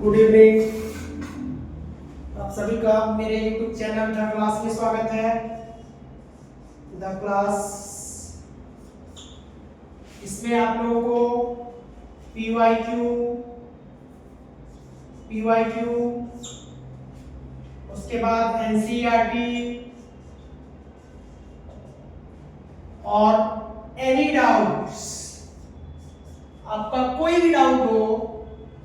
Good evening. आप सभी का मेरे YouTube चैनल द क्लास में स्वागत है। द क्लास, इसमें आप लोगों को PYQ, उसके बाद NCERT और एनी डाउट्स, आपका कोई भी डाउट हो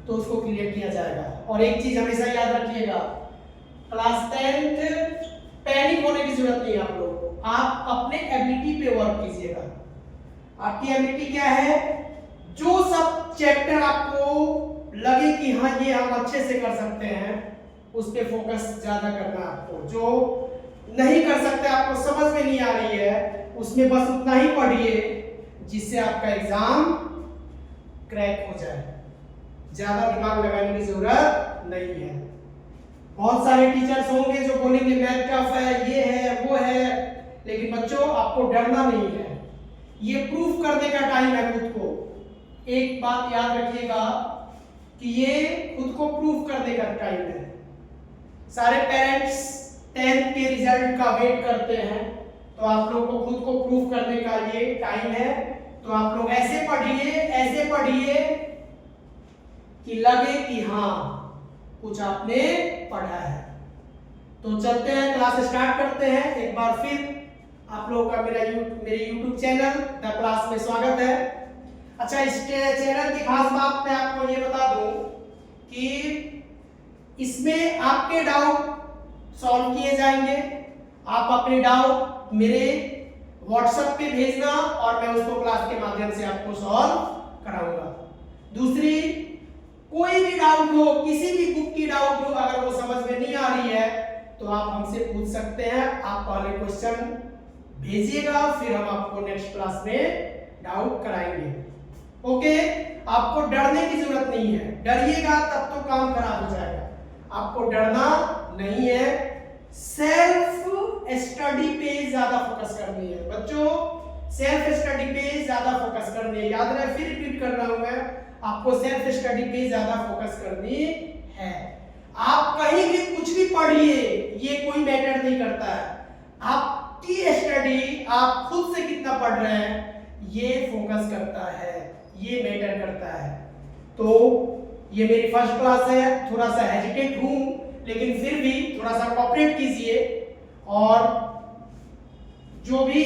तो उसको क्लियर किया जाएगा। और एक चीज हमेशा याद रखिएगा, क्लास 10th पैनिक होने की जरूरत नहीं है आप लोगों को। आप अपने एबिलिटी पे वर्क कीजिएगा। आपकी एबिलिटी क्या है? जो सब चैप्टर आपको लगे कि हाँ ये हम अच्छे से कर सकते हैं, उस पे फोकस ज्यादा करना है आपको। जो नहीं कर सकते, आपको समझ में नहीं आ रही है, उसमें बस उतना ही पढ़िए जिससे आपका एग्जाम क्रैक हो जाए। ज्यादा दिमाग लगाने की जरूरत नहीं है। बहुत सारे टीचर्स होंगे जो बोलेंगे मैथ टफ है, ये है वो है, लेकिन बच्चों आपको डरना नहीं है। ये प्रूफ करने का टाइम है खुद को। एक बात याद रखिएगा कि ये खुद को प्रूफ करने का टाइम है। सारे पेरेंट्स 10th के रिजल्ट का वेट करते हैं, तो आप लोग को खुद को प्रूफ करने का ये टाइम है। तो आप लोग ऐसे पढ़िए कि लगे कि हाँ कुछ आपने पढ़ा है। तो चलते हैं, क्लास स्टार्ट करते हैं। एक बार फिर आप लोगों का मेरे YouTube चैनल द क्लास में स्वागत है। अच्छा, इस चैनल की खास बात मैं आपको ये बता दूं कि इसमें आपके डाउट सॉल्व किए जाएंगे। आप अपने डाउट मेरे WhatsApp पे भेजना और मैं उसको क्लास के माध्यम से आपको सॉल्व कराऊंगा। दूसरी, कोई भी डाउट हो, किसी भी बुक की डाउट हो, अगर वो समझ में नहीं आ रही है तो आप हमसे पूछ सकते हैं। आप पहले क्वेश्चन भेजिएगा, फिर हम आपको नेक्स्ट क्लास में डाउट कराएंगे। ओके, आपको डरने की जरूरत नहीं है। डरिएगा तब तो काम खराब हो जाएगा। आपको डरना नहीं है। सेल्फ स्टडी पे ज्यादा फोकस करनी है बच्चों। सेल्फ स्टडी पे ज्यादा फोकस करनी है। याद रहे, फिर रिपीट कर रहा हूं मैं, आपको सेल्फ स्टडी पे ज्यादा फोकस करनी है। आप कहीं भी कुछ भी पढ़िए, ये कोई मैटर नहीं करता है। आपकी स्टडी आप खुद से कितना पढ़ रहे हैं, ये फोकस करता है, ये मैटर करता है। तो ये मेरी फर्स्ट क्लास है, थोड़ा सा हेजिटेट हूं, लेकिन फिर भी थोड़ा सा कोऑपरेट कीजिए। और जो भी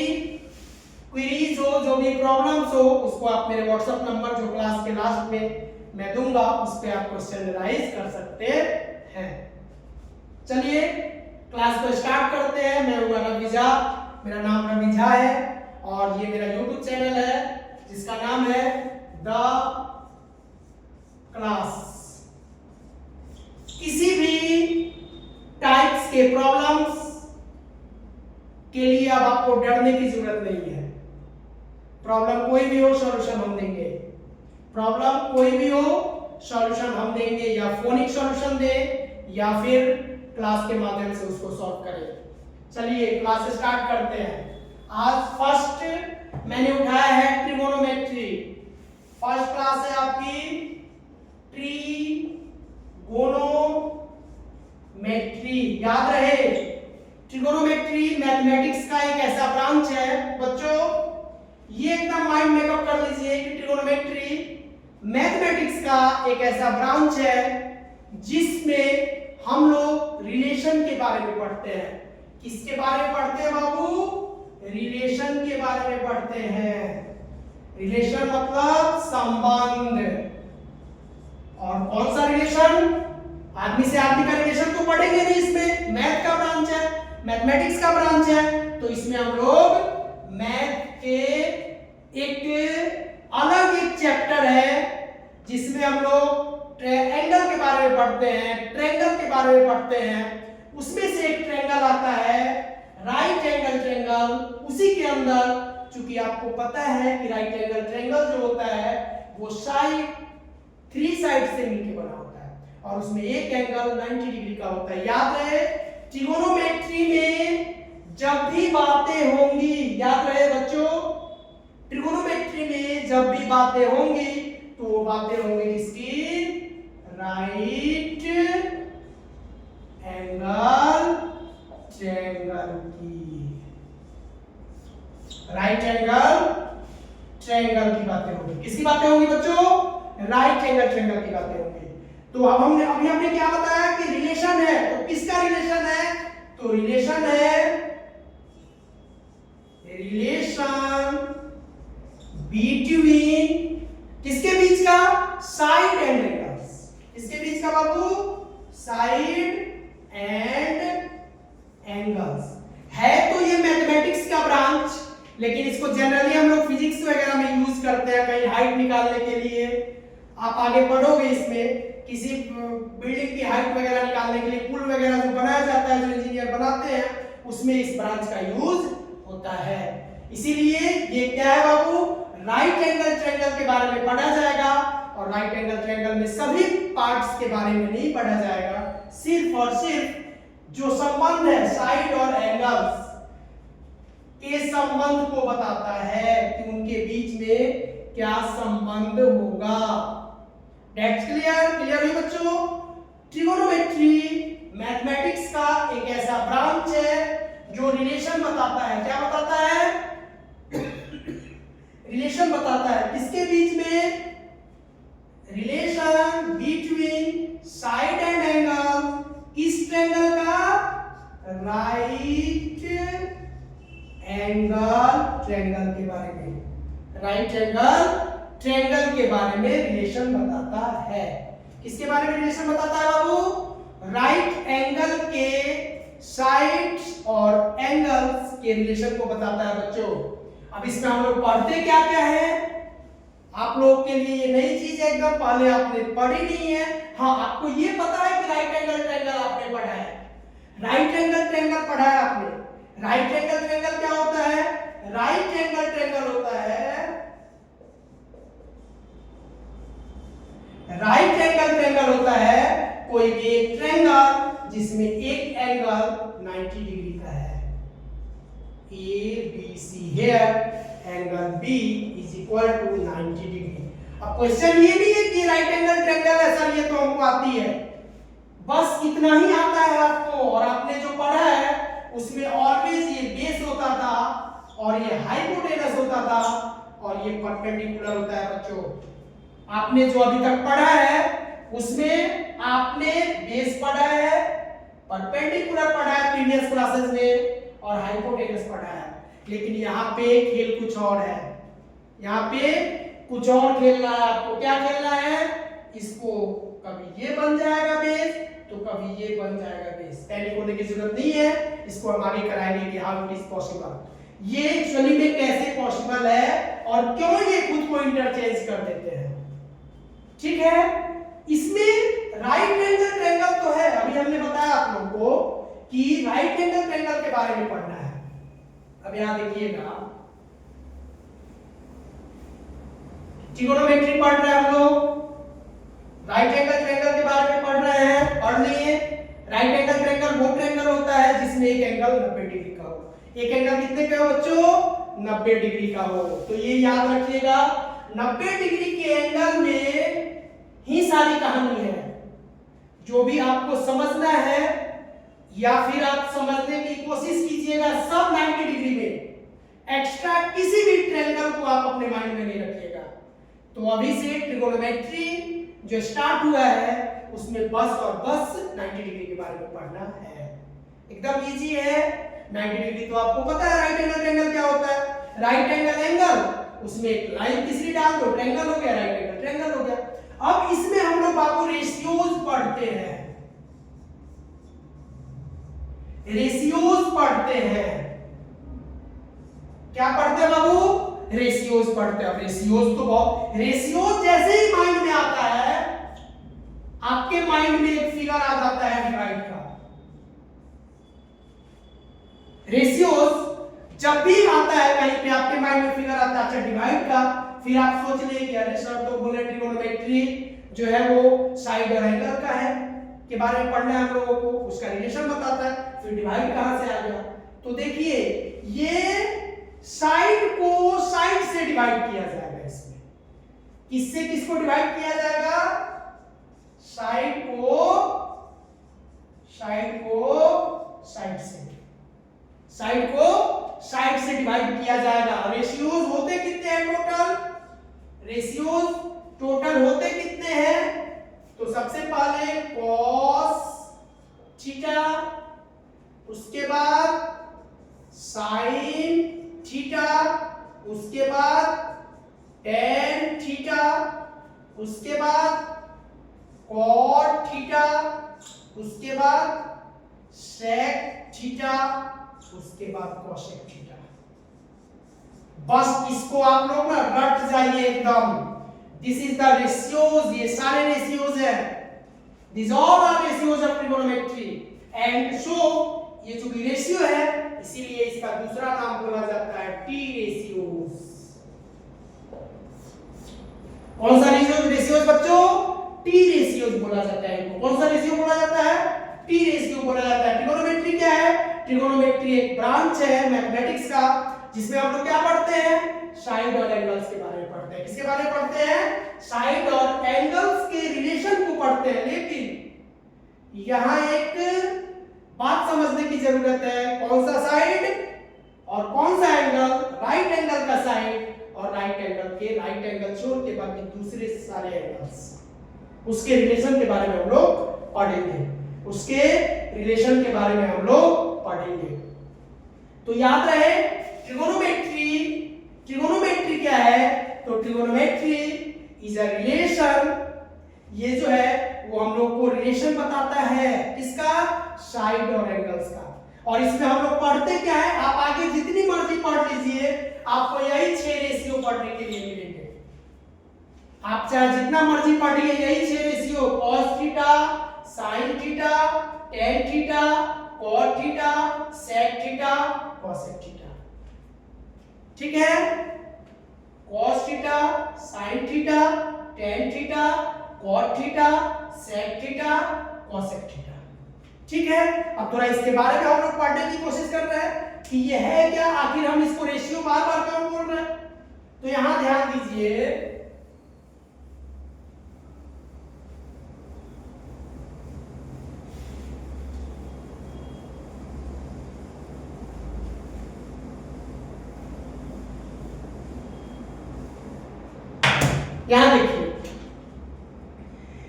क्वेरीज हो, जो भी प्रॉब्लम्स हो, उसको आप मेरे WhatsApp नंबर जो क्लास के लास्ट में मैं दूंगा, उस पे आप क्वेश्चन राइज कर सकते हैं। चलिए क्लास को स्टार्ट करते हैं। मैं हूं रवि झा, मेरा नाम रवि झा है और ये मेरा YouTube चैनल है जिसका नाम है द क्लास। किसी भी टाइप्स के प्रॉब्लम्स के लिए अब आपको डरने की जरूरत नहीं है। प्रॉब्लम कोई भी हो, सॉल्यूशन हम देंगे। प्रॉब्लम कोई भी हो, सॉल्यूशन हम देंगे, या फोनिक सॉल्यूशन दे या फिर क्लास के माध्यम से उसको सॉल्व करें। चलिए क्लास स्टार्ट करते हैं। आज फर्स्ट मैंने उठाया है ट्रिगोनोमेट्री। फर्स्ट क्लास है आपकी ट्रिगोनोमेट्री। याद रहे, ट्रिगोनोमेट्री मैथमेटिक्स का एक ऐसा ब्रांच है बच्चों, ये एकदम माइंड मेकअप कर लीजिए कि ट्रिगोनोमेट्री मैथमेटिक्स का एक ऐसा ब्रांच है जिसमें हम लोग रिलेशन के बारे में पढ़ते हैं। किसके बारे में पढ़ते हैं बाबू? रिलेशन के बारे में पढ़ते हैं। रिलेशन मतलब संबंध। और कौन सा रिलेशन? आदमी से आदमी का रिलेशन तो पढ़ेंगे नहीं, इसमें मैथ का ब्रांच है, मैथमेटिक्स का ब्रांच है। तो इसमें हम लोग मैथ के एक अलग एक चैप्टर है जिसमें हम लोग ट्रायंगल के बारे में पढ़ते हैं, ट्रायंगल के बारे में पढ़ते हैं। उसमें से एक ट्रायंगल आता है राइट एंगल ट्रायंगल। उसी के अंदर, चूंकि आपको पता है कि राइट एंगल ट्रायंगल जो होता है वो साइड 3 साइड से मिलकर बना होता है और उसमें एक एंगल 90 डिग्री का होता है। याद रहे, ट्रिगोनोमेट्री में जब भी बातें होंगी, याद रहे बच्चों, ट्रिगोनोमेट्री में जब भी बातें होंगी तो वो बातें होंगी किसकी? राइट एंगल ट्रायंगल की, राइट एंगल ट्रायंगल की बातें होंगी। किसकी बातें होंगी बच्चों? राइट एंगल ट्रायंगल की बातें होंगी। तो अब हमने क्या बताया कि रिलेशन है, तो किसका रिलेशन है? तो रिलेशन बिटवीन किसके बीच का? Side and angles. किसके बीच का बाबू? Side and angles. है तो ये मैथमेटिक्स का ब्रांच, लेकिन इसको जनरली हम लोग फिजिक्स वगैरह में यूज करते हैं कहीं हाइट निकालने के लिए। आप आगे पढ़ोगे इसमें, किसी बिल्डिंग की हाइट वगैरह निकालने के लिए पुल वगैरह जो बनाया जाता है, जो इंजीनियर बनाते हैं, उसमें इस ब्रांच का यूज होता है। इसीलिए ये क्या है बाबू? राइट एंगल ट्रायंगल के बारे में पढ़ा जाएगा, और राइट एंगल ट्रायंगल में सभी पार्ट्स के बारे में नहीं पढ़ा जाएगा, सिर्फ और सिर्फ जो संबंध है साइड और एंगल्स के संबंध को बताता है कि उनके बीच में क्या संबंध होगा। That's clear? क्लियर हुई बच्चों? ट्रिगोनोमेट्री मैथमेटिक्स का एक ऐसा ब्रांच है जो रिलेशन बताता है। क्या बताता है? रिलेशन बताता है किसके बीच में? Relation between side and angle. किस ट्रायंगल का? राइट एंगल ट्रायंगल के बारे में। राइट एंगल ट्रायंगल के बारे में रिलेशन बताता है। किसके बारे में रिलेशन बताता है बाबू? राइट एंगल के साइड्स और एंगल्स के रिलेशन को बताता है बच्चों। अब इसमें हम लोग पढ़ते क्या क्या है, आप लोगों के लिए ये नई चीज है एकदम, पहले आपने पढ़ी नहीं है। हाँ, आपको ये पता है कि राइट एंगल ट्रायंगल आपने पढ़ा है, राइट एंगल ट्रायंगल पढ़ा है आपने। राइट एंगल ट्रायंगल क्या होता है? राइट एंगल ट्रायंगल होता है, राइट एंगल ट्रायंगल होता है कोई भी एक ट्रायंगल जिसमें एक एंगल 90 डिग्री का है। ABC here angle B is equal to 90 degree. अब क्वेश्चन ये नहीं है कि राइट एंगल ट्रायंगल है सर, ये तो हमको आती है, बस इतना ही आता है आपको। और आपने जो पढ़ा है उसमें ऑलवेज ये बेस होता था और ये हाइपोटेनस होता था और ये परपेंडिकुलर होता है बच्चों। आपने जो अभी तक पढ़ा है उसमें आपने बेस पढ़ा है, परपेंडिकुलर पढ़ा है प्रीवियस क्लासेस में, और हाइपोटेनस पढ़ा है। लेकिन यहाँ पे खेल कुछ और है, यहाँ पे कुछ और खेलना है आपको। क्या खेलना है? इसको कभी ये बन जाएगा बेस तो कभी ये बन जाएगा बेस। पैनिक होने की जरूरत नहीं है, इसको हम आगे कराएंगे कि हाउ इट इज पॉसिबल। ये एक्चुअली में कैसे पॉसिबल है और क्यों ये खुद को इंटरचेंज कर देते हैं, ठीक है। इसमें राइट एंगल ट्रायंगल तो है, अभी हमने बताया आप लोगों को कि राइट एंगल ट्रायंगल के बारे में पढ़ना है। अब यहां देखिएगा, ट्रिगोनोमेट्री पढ़ रहे हैं हम लोग, राइट एंगल ट्रायंगल के बारे में पढ़ रहे हैं, पढ़ लिए। राइट एंगल ट्रायंगल वो ट्रायंगल होता है जिसमें एक एंगल 90 डिग्री का हो। एक एंगल कितने का हो बच्चों? 90 डिग्री का हो। तो ये याद रखिएगा, 90 डिग्री के एंगल में ही सारी कहानी है। जो भी आपको समझना है या फिर आप समझने की कोशिश कीजिएगा, सब 90 डिग्री में। एक्स्ट्रा किसी भी ट्रायंगल को आप अपने माइंड में नहीं रखिएगा। तो अभी से ट्रिगोनोमेट्री जो स्टार्ट हुआ है उसमें बस और बस 90 डिग्री के बारे में पढ़ना है। एकदम इजी है। 90 डिग्री तो आपको पता है राइट एंगल ट्रायंगल क्या होता है। राइट एंगल एंगल, उसमें एक लाइन तीसरी डाल दो, ट्रायंगल हो गया, राइट एंगल ट्रायंगल हो गया। अब इसमें हम लोग बाबू रेशियोज पढ़ते हैं, रेशियोज पढ़ते हैं। क्या पढ़ते हैं बाबू? रेशियोज पढ़ते हैं। अब रेशियोज तो बहुत, रेशियोज जैसे ही माइंड में आता है आपके माइंड में एक फिगर आ जाता है डिवाइड का। रेशियोज जब भी आता है कहीं पे आपके माइंड में फिगर आता है अच्छा डिवाइड का, फिर आप सोच ले कि अरे सर तो बोले ट्रिगोनोमेट्री जो है वो साइड और एंगल का है के बारे में पढ़ना है हम लोगों को, उसका रिलेशन बताता है, फिर डिवाइड कहां से आ गया। तो देखिए ये साइड को साइड से डिवाइड किया जाएगा। इसमें किससे किसको डिवाइड किया जाएगा? साइड को साइड से डिवाइड किया जाएगा। रेशियोज होते कितने हैं टोटल? रेशियोज टोटल होते कितने हैं? तो सबसे पहले cos थीटा, उसके बाद sin थीटा, उसके बाद tan थीटा, उसके बाद cot थीटा, उसके बाद sec थीटा, उसके बाद cosec थीटा। बस इसको आप लोग ना रट जाइए एकदम। दिस इज द रेशियोज, ये सारे रेशियोज है। This all are ratios of trigonometry and so ये जो भी रेशियो है इसीलिए इसका दूसरा नाम बोला जाता है टी रेशियोज। कौन सा रेशियोज बच्चों? टी रेशियोज बोला जाता है इनको। कौन सा रेशियो बोला जाता है? टी रेशियो बोला जाता है। ट्रिगोनोमेट्री क्या है? ट्रिगोनोमेट्री एक ब्रांच है मैथमेटिक्स का जिसमें हम लोग क्या पढ़ते हैं? साइड और एंगल्स के बारे में पढ़ते हैं। किसके बारे में पढ़ते हैं? साइड और एंगल्स के रिलेशन को पढ़ते हैं। लेकिन यहां एक बात समझने की जरूरत है, कौन सा साइड और कौन सा एंगल? राइट एंगल का साइड और राइट एंगल छोड़ के बाकी दूसरे सारे एंगल्स, उसके रिलेशन के बारे में हम लोग पढ़ेंगे। उसके रिलेशन के बारे में हम लोग पढ़ेंगे। तो याद रहे ट्रिगोनोमेट्री क्या है? तो ट्रिगोनोमेट्री इज अ रिलेशन। ये जो है वो हम लोग को रिलेशन बताता है किसका? साइड और एंगल्स का। और इसमें हम लोग पढ़ते क्या है? आप आगे जितनी मर्जी पढ़ लीजिए, आपको यही 6 रेशियो पढ़ने के लिए मिलेंगे। आप चाहे जितना मर्जी पढ़िए, यही 6 ratio, cos theta, sin theta, tan theta, cot theta, sec theta, cosec theta. ठीक है? cos theta, sin theta, tan theta, cot theta, sec theta, cosec theta. ठीक है? अब थोड़ा इसके बारे में हम लोग पढ़ने की कोशिश कर रहे हैं कि ये है क्या, आखिर हम इसको रेशियो बार बार क्यों बोल रहे हैं। तो यहां ध्यान दीजिए, यहां देखिए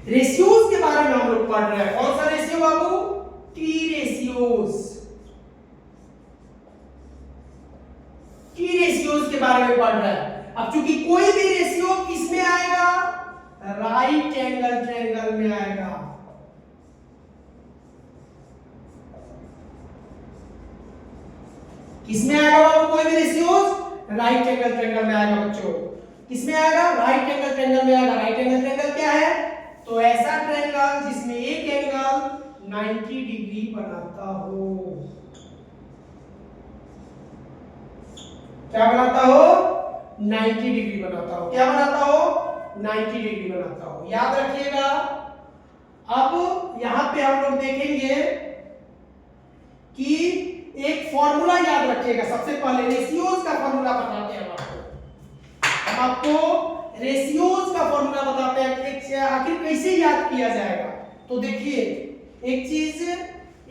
रेशियोज के बारे में हम लोग पढ़ रहे हैं। कौन सा रेशियो बाबू? T ratios. टी रेशियोज के बारे में पढ़ रहे हैं। अब चूंकि कोई भी रेशियो किस में आएगा? राइट एंगल ट्रायंगल में आएगा। किस में आएगा बाबू कोई भी रेशियोज? राइट एंगल ट्रायंगल में आएगा बच्चों। किसमें आएगा? राइट एंगल ट्रायंगल में आएगा। राइट एंगल ट्रायंगल क्या है? तो ऐसा ट्रायंगल जिसमें एक एंगल 90 डिग्री बनाता हो। क्या बनाता हो? 90 डिग्री बनाता हो। क्या बनाता हो? 90 डिग्री बनाता हो। याद रखिएगा। अब यहां पे हम लोग देखेंगे कि एक फॉर्मूला याद रखिएगा। सबसे पहले रेशियोज का फॉर्मूला बताते हैं आपको रेशियोज का फॉर्मूला बताते हैं कि आखिर कैसे याद किया जाएगा। तो देखिए एक चीज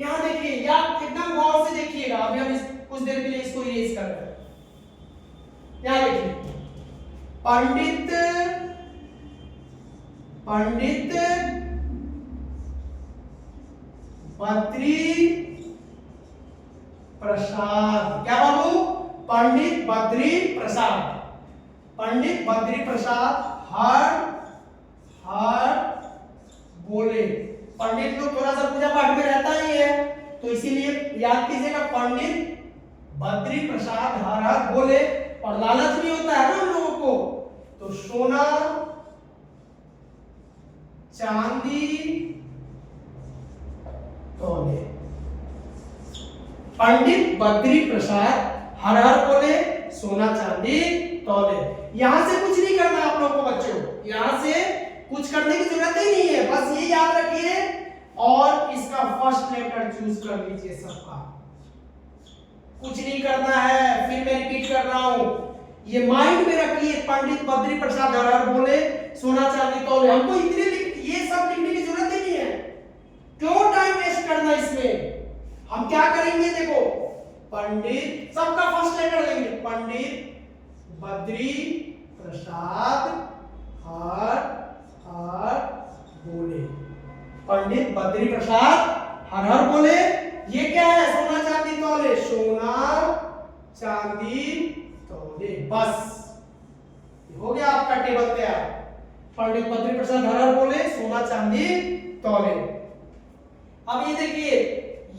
यहां देखिए, याद एकदम गौर से देखिएगा। अभी हम कुछ देर के लिए इसको इरेज कर रहे हैं। यहां देखिए पंडित बद्री प्रसाद। क्या बाबू? पंडित बद्री प्रसाद। पंडित बद्री प्रसाद हर बोले। पंडित लोग थोड़ा सा पूजा पाठ में रहता ही है, तो इसीलिए याद कीजिएगा पंडित बद्री प्रसाद हर बोले। और लालच भी होता है ना हम लोगों को, तो सोना चांदी तोले। पंडित बद्री प्रसाद हर बोले, सोना चांदी तौले। यहां से कुछ नहीं करना आप लोगों को बच्चों, यहां से कुछ करने की जरूरत ही नहीं है। बस ये याद रखिए और इसका फर्स्ट लेटर चूज कर लीजिए सबका। कुछ नहीं करना है। फिर मैं रिपीट कर रहा हूं, ये माइंड में रखिए। पंडित बद्री प्रसाद हर बोले, सोना चांदी तौले। हमको ये सब लिखने की जरूरत ही नहीं है, क्यों टाइम वेस्ट करना इसमें। हम क्या करेंगे, देखो पंडित, सबका फर्स्ट लेटर लेंगे, पंडित बद्री प्रसाद हर हर बोले। पंडित बद्री प्रसाद हर हर बोले। ये क्या है, सोना चांदी तौले, सोना चांदी तौले, बस हो गया आपका टेबल तैयार। पंडित बद्री प्रसाद हर हर बोले, सोना चांदी तौले। अब ये देखिए,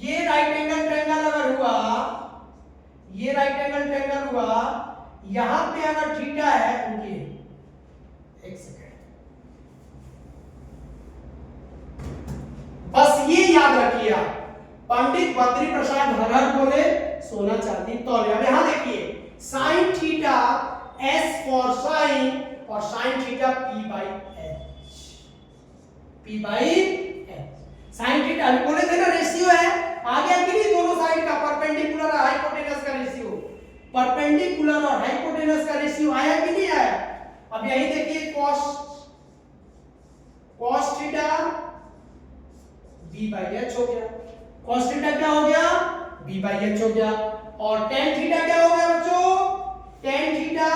ये राइट एंगल ट्रायंगल अगर हुआ, ये राइट एंगल ट्रायंगल हुआ, यहां पे अगर थीटा है, रुकिए एक सेकंड, बस ये याद रखिए आप, पंडित बद्री प्रसाद हर हर बोले, सोना चांदी तौले। अब यहां देखिए, sine theta S for sine और sine theta P by H, P by H. Sine theta अभी बोले थे ना रेशियो है, आ गया कि नहीं, दोनों साइड का परपेंडिकुलर और हाइपोटेनस का रेशियो, परपेंडिकुलर और हाइपोटेनस का रेशियो आया कि नहीं आया। अब यही देखिए, cos theta b by H हो गया, cos थीटा क्या हो गया, b बाई एच हो गया, और tan थीटा क्या हो गया बच्चों, tan थीटा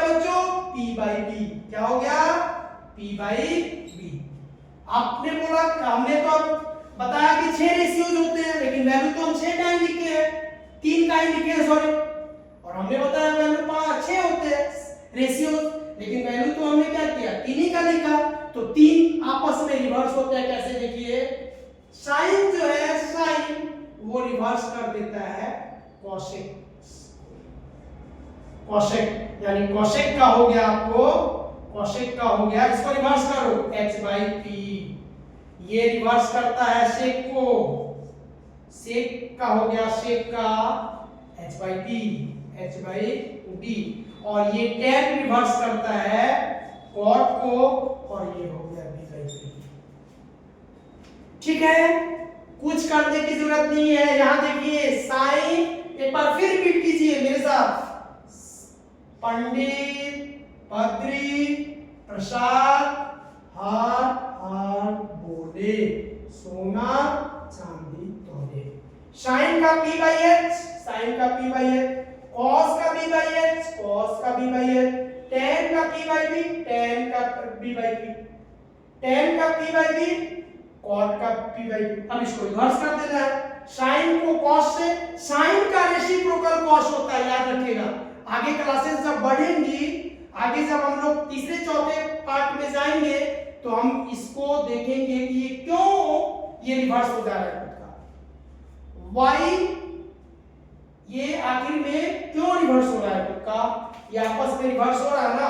बच्चों p बाई b, क्या हो गया, p बाई b। आपने बोला, हमने तो बताया कि 6 रेशियोज होते हैं, लेकिन वैल्यू तो हम 6 का ही लिखे हैं, 3 का ही लिखे हैं सॉरी, और हमने बताया वैल्यू 6 होते हैं रेशियोज, लेकिन वैल्यू तो हमने क्या किया, 3 ही का लिखा। तो 3 आपस में रिवर्स होते हैं, कैसे देखिए, साइन जो है, साइन वो रिवर्स कर देता है कोसेक, कोसेक यानी कोसेक का हो गया आपको, कोसेक का हो गया, इसको रिवर्स करो h बाई p, ये रिवर्स करता है सेक को, सेक का हो गया, सेक का h by p, h by b, और ये tan रिवर्स करता है cot को, और ये हो गया b बाई p। ठीक है, कुछ करने की जरूरत नहीं है। यहां देखिए साइन, एक बार फिर रिपीट कीजिए मेरे साथ, पंडित बद्री प्रसाद हर हर बोले, सोना चांदी तौले। साइन का p बाई h, साइन का p बाई h, cos का p बाई h, cos का p बाई h, tan का p बाई b, tan का p बाई b, tan का p बाई b, cot का p बाई b। अब इसको reverse कर देना है, साइन को cos से, साइन का रेसिप्रोकल cos होता है, याद रखिएगा। आगे क्लासेस जब बढ़ेंगी, आगे जब हम लोग तीसरे चौथे पार्ट में जाएंगे, तो हम इसको देखेंगे कि ये क्यों ये रिवर्स हो जा रहा है खुद का, वाई ये आखिर में क्यों रिवर्स हो रहा है खुद का, ये आपस में रिवर्स हो रहा है ना,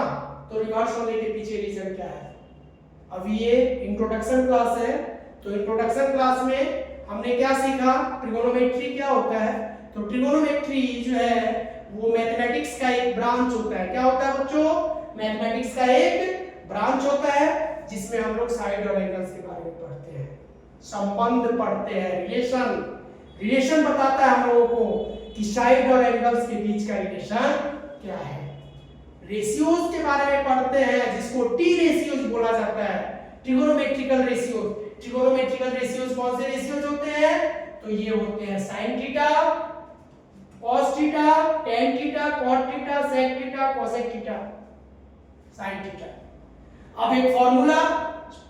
तो रिवर्स होने के पीछे रीजन क्या है। अभी ये इंट्रोडक्शन क्लास है, तो इंट्रोडक्शन क्लास में हमने क्या सीखा, ट्रिगोनोमेट्री क्या होता है। तो ट्रिगोनोमेट्री जो है वो मैथमेटिक्स का एक ब्रांच होता है। क्या होता है बच्चों, मैथमेटिक्स का एक ब्रांच होता है, जिसमें हम लोग साइड और एंगल्स के बारे में पढ़ते हैं, संबंध पढ़ते हैं, रिलेशन बताता है हम लोगों को कि साइड और एंगल्स के बीच का रिलेशन क्या है। रेशियोज के बारे में पढ़ते हैं, जिसको टी रेशियोज बोला जाता है, ट्रिगोनोमेट्रिकल रेशियोज। ट्रिगोनोमेट्रिकल रेशियोज कौन से रेशियोज होते हैं, तो ये होते हैं sine theta, cos theta, tan theta, cot theta, sec theta, cosec theta, sin theta. अब एक फार्मूला,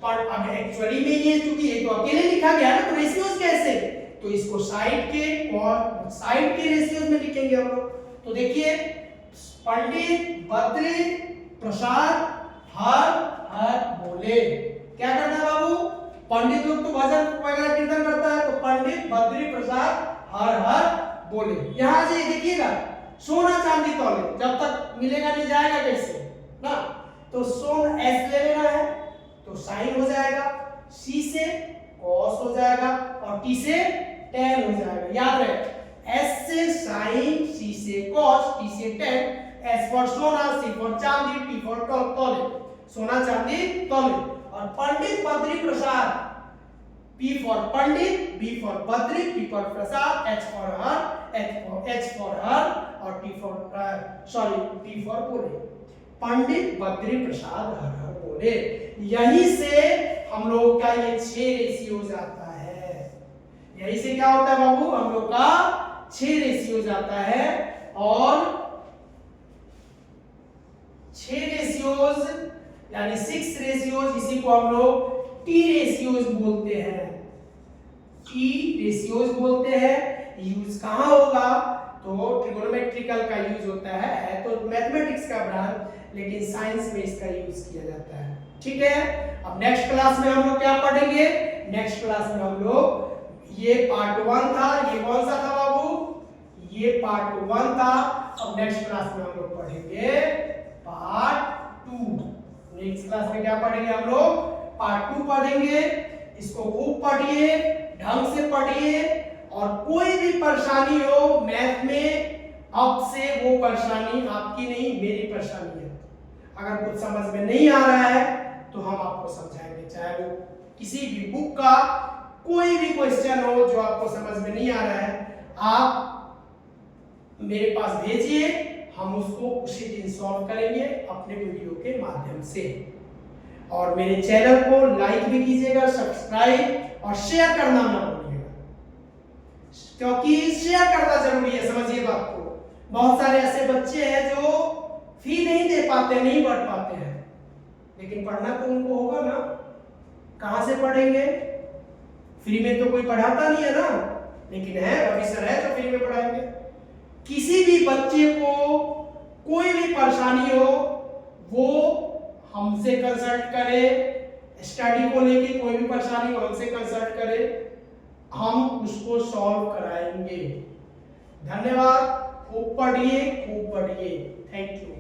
अब एक्चुअली में ये चूंकि ये तो अकेले लिखा गया ना, तो रेशियोज कैसे, तो इसको साइड के रेशियोज में लिखेंगे हम लोग। तो देखिए, पंडित बद्री प्रसाद हर हर बोले, क्या करना है बाबू, पंडित लोग तो भजन वगैरह कीर्तन करता है, तो पंडित बद्री प्रसाद हर हर बोले। यहां से देखिएगा, सोना चांदी तौले, जब तक मिलेगा नहीं जाएगा कैसे ना, तो सोन एस ले लेना है, तो साइन हो जाएगा, सी से कॉस हो जाएगा, और टी से टेन हो जाएगा। याद रहे, एस से साइन, सी से कॉस, टी से टेन, एस फॉर सोना, सी फॉर चांदी, टी फॉर तौले, सोना चांदी तौले। और Pandit Badri Prasad, P for Pandit, B for Badri, P for Prasad, H for her, H for her, और T for बोले। पंडित बद्री प्रसाद हर हर बोले। यहीं से हम लोग का ये 6 रेशियोज आता है। यहीं से क्या होता है बाबू, हम लोग का 6 रेशियोज आता है। और 6 रेशियोज यानी 6 रेशियोज, इसी को हम लोग टी रेशियोज बोलते हैं। टी रेशियोज बोलते हैं। यूज कहां होगा, तो ट्रिगोनोमेट्रिकल का यूज होता है तो मैथमेटिक्स का ब्रांच, लेकिन साइंस में इसका यूज किया जाता है। ठीक है, अब नेक्स्ट क्लास में हम लोग क्या पढ़ेंगे, नेक्स्ट क्लास में हम लोग, ये पार्ट 1 था, ये कौन सा था बाबू, ये पार्ट 1 था। अब नेक्स्ट क्लास में हम लोग पढ़ेंगे पार्ट 2। नेक्स्ट क्लास में क्या पढ़ेंगे हम लोग, पार्ट 2 पढ़ेंगे। इसको खूब पढ़िए, ढंग से पढ़िए, और कोई भी परेशानी हो मैथ में, अब से वो परेशानी आपकी नहीं, मेरी परेशानी है। अगर कुछ समझ में नहीं आ रहा है तो हम आपको समझाएंगे, चाहे वो किसी भी बुक का कोई भी क्वेश्चन हो जो आपको समझ में नहीं आ रहा है, आप मेरे पास भेजिए, हम उसको उसी दिन सॉल्व करेंगे अपने वीडियो के माध्यम से। और मेरे चैनल को लाइक भी कीजिएगा, सब्सक्राइब और शेयर करना ना भूलिएगा, क्योंकि शेयर करना जरूरी है। समझिए बात को, बहुत सारे ऐसे बच्चे हैं जो फी नहीं दे पाते, नहीं बढ़ पाते हैं, लेकिन पढ़ना तो उनको होगा ना। कहां से पढ़ेंगे, फ्री में तो कोई पढ़ाता नहीं है ना, लेकिन है रवि सर है जो फ्री में पढ़ाएंगे। किसी भी बच्चे को कोई भी परेशानी हो वो हमसे कंसल्ट करे, स्टडी को लेके कोई भी परेशानी हो हमसे कंसल्ट करे, हम उसको सॉल्व कराएंगे। धन्यवाद, खूब पढ़िए, खूब पढ़िए। Thank you.